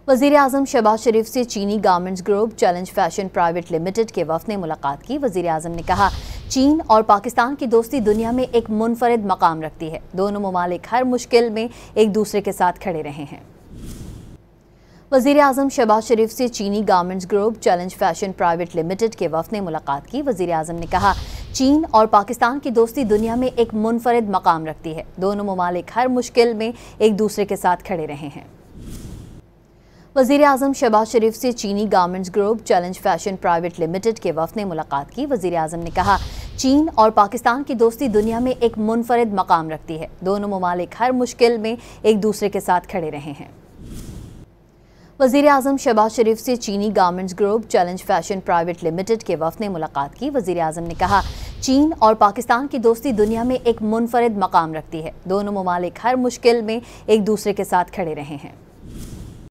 वज़ीर-ए-आज़म शहबाज शरीफ से चीनी garments group challenge fashion private limited के वफ़द ने मुलाकात की। वज़ीर-ए-आज़म ने कहा, चीन और पाकिस्तान की दोस्ती दुनिया में एक मुनफरिद मकाम रखती है। दोनों ममालिक हर मुश्किल में एक दूसरे के साथ खड़े रहे हैं। वज़ीर-ए-आज़म शहबाज शरीफ से चीनी garments group challenge fashion private limited के वफ़द ने मुलाकात की। वज़ीर-ए-आज़म ने कहा, चीन और पाकिस्तान की दोस्ती दुनिया में एक मुनफरिद मकाम रखती है। दोनों ममालिक हर मुश्किल में एक दूसरे के साथ खड़े रहे हैं। वज़ीर-ए-आज़म शहबाज शरीफ से चीनी garments group challenge fashion private limited के वफ़द ने मुलाकात की। वज़ीर-ए-आज़म ने कहा, चीन और पाकिस्तान की दोस्ती दुनिया में एक मुनफरिद मकाम रखती है। दोनों ममालिक हर मुश्किल में एक दूसरे के साथ खड़े रहे हैं। वज़ीर-ए-आज़म शहबाज शरीफ से चीनी garments group challenge fashion private limited के वफ़द ने मुलाकात की। वज़ीर-ए-आज़म ने कहा, चीन और पाकिस्तान की दोस्ती दुनिया में एक मुनफरिद मकाम रखती है। दोनों ममालिक हर मुश्किल में एक दूसरे के साथ खड़े रहे हैं।